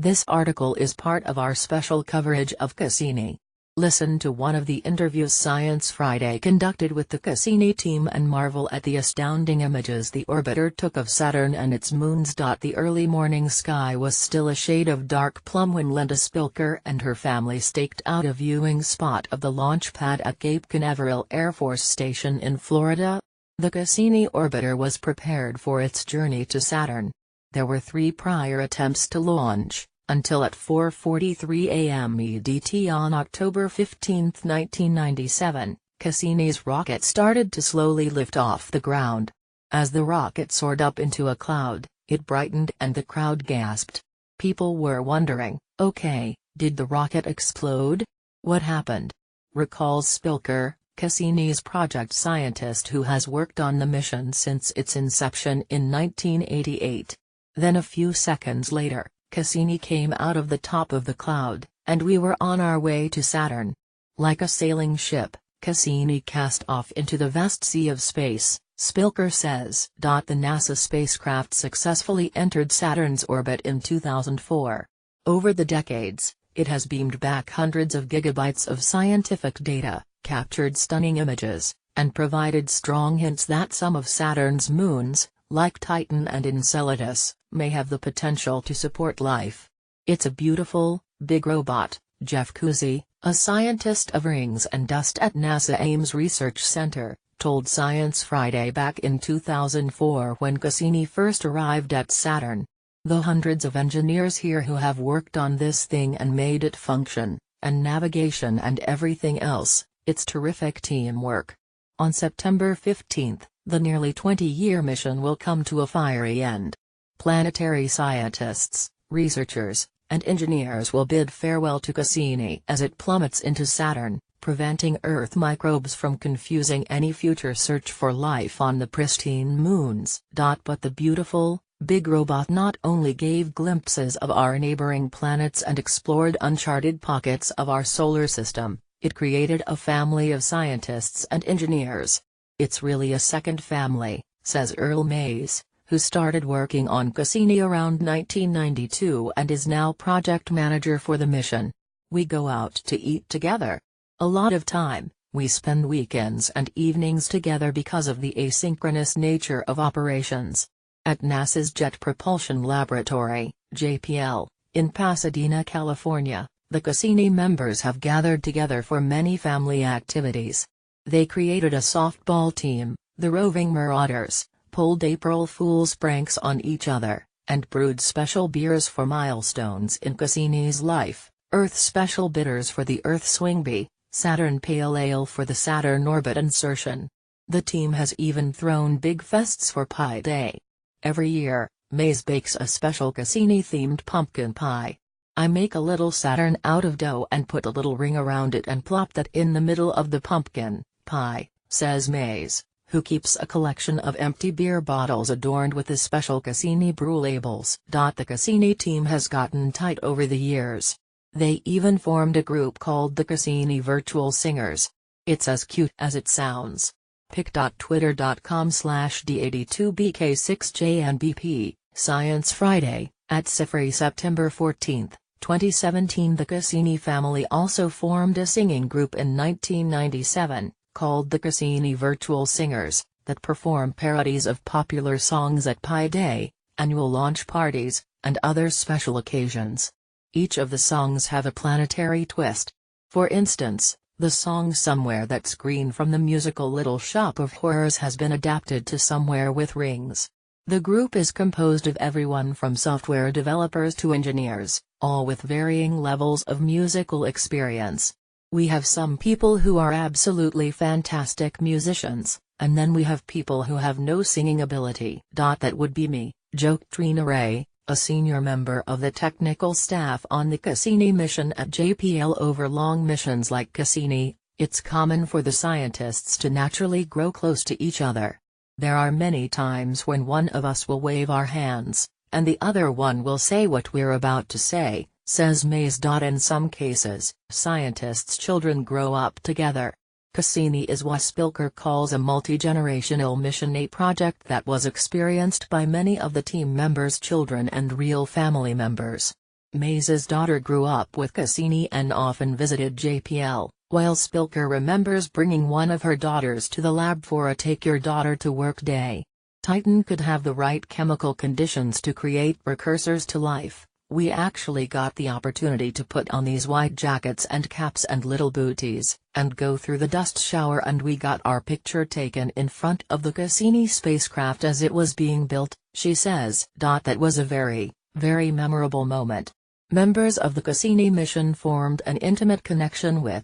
This article is part of our special coverage of Cassini. Listen to one of the interviews Science Friday conducted with the Cassini team and marvel at the astounding images the orbiter took of Saturn and its moons. The early morning sky was still a shade of dark plum when Linda Spilker and her family staked out a viewing spot of the launch pad at Cape Canaveral Air Force Station in Florida. The Cassini orbiter was prepared for its journey to Saturn. There were 3 prior attempts to launch, until at 4:43 a.m. EDT on October 15, 1997, Cassini's rocket started to slowly lift off the ground. As the rocket soared up into a cloud, it brightened and the crowd gasped. People were wondering, okay, did the rocket explode? What happened? Recalls Spilker, Cassini's project scientist who has worked on the mission since its inception in 1988. Then a few seconds later, Cassini came out of the top of the cloud, and we were on our way to Saturn. Like a sailing ship, Cassini cast off into the vast sea of space, Spilker says. The NASA spacecraft successfully entered Saturn's orbit in 2004. Over the decades, it has beamed back hundreds of gigabytes of scientific data, captured stunning images, and provided strong hints that some of Saturn's moons, like Titan and Enceladus, may have the potential to support life. It's a beautiful, big robot, Jeff Kusi, a scientist of rings and dust at NASA Ames Research Center, told Science Friday back in 2004 when Cassini first arrived at Saturn. The hundreds of engineers here who have worked on this thing and made it function, and navigation and everything else, it's terrific teamwork. On September 15, the nearly 20-year mission will come to a fiery end. Planetary scientists, researchers, and engineers will bid farewell to Cassini as it plummets into Saturn, preventing Earth microbes from confusing any future search for life on the pristine moons. But the beautiful, big robot not only gave glimpses of our neighboring planets and explored uncharted pockets of our solar system, it created a family of scientists and engineers. It's really a second family, says Earl Mays, who started working on Cassini around 1992 and is now project manager for the mission. We go out to eat together. A lot of time, we spend weekends and evenings together because of the asynchronous nature of operations. At NASA's Jet Propulsion Laboratory, JPL, in Pasadena, California, the Cassini members have gathered together for many family activities. They created a softball team, the Roving Marauders, pulled April Fool's pranks on each other, and brewed special beers for milestones in Cassini's life, Earth Special Bitters for the Earth Swingbee, Saturn Pale Ale for the Saturn orbit insertion. The team has even thrown big fests for Pi Day. Every year, Mays bakes a special Cassini-themed pumpkin pie. I make a little Saturn out of dough and put a little ring around it and plop that in the middle of the pumpkin pie, says Mays, who keeps a collection of empty beer bottles adorned with the special Cassini brew labels. The Cassini team has gotten tight over the years. They even formed a group called the Cassini Virtual Singers. It's as cute as it sounds. pic.twitter.com/d82bk6jnbp, Science Friday, at Sifri September 14, 2017. The Cassini family also formed a singing group in 1997, called the Cassini Virtual Singers, that perform parodies of popular songs at Pi Day, annual launch parties, and other special occasions. Each of the songs have a planetary twist. For instance, the song Somewhere That's Green from the musical Little Shop of Horrors has been adapted to Somewhere with Rings. The group is composed of everyone from software developers to engineers, all with varying levels of musical experience. We have some people who are absolutely fantastic musicians, and then we have people who have no singing ability. That would be me, joked Trina Ray, a senior member of the technical staff on the Cassini mission at JPL. Over long missions like Cassini, it's common for the scientists to naturally grow close to each other. There are many times when one of us will wave our hands, and the other one will say what we're about to say, says Mays. In some cases, scientists' children grow up together. Cassini is what Spilker calls a multi-generational mission, a project that was experienced by many of the team members' children and real family members. Maze's daughter grew up with Cassini and often visited JPL, while Spilker remembers bringing one of her daughters to the lab for a Take Your Daughter to Work day. Titan could have the right chemical conditions to create precursors to life. We actually got the opportunity to put on these white jackets and caps and little booties, and go through the dust shower, and we got our picture taken in front of the Cassini spacecraft as it was being built, she says. That was a very, very memorable moment. Members of the Cassini mission formed an intimate connection with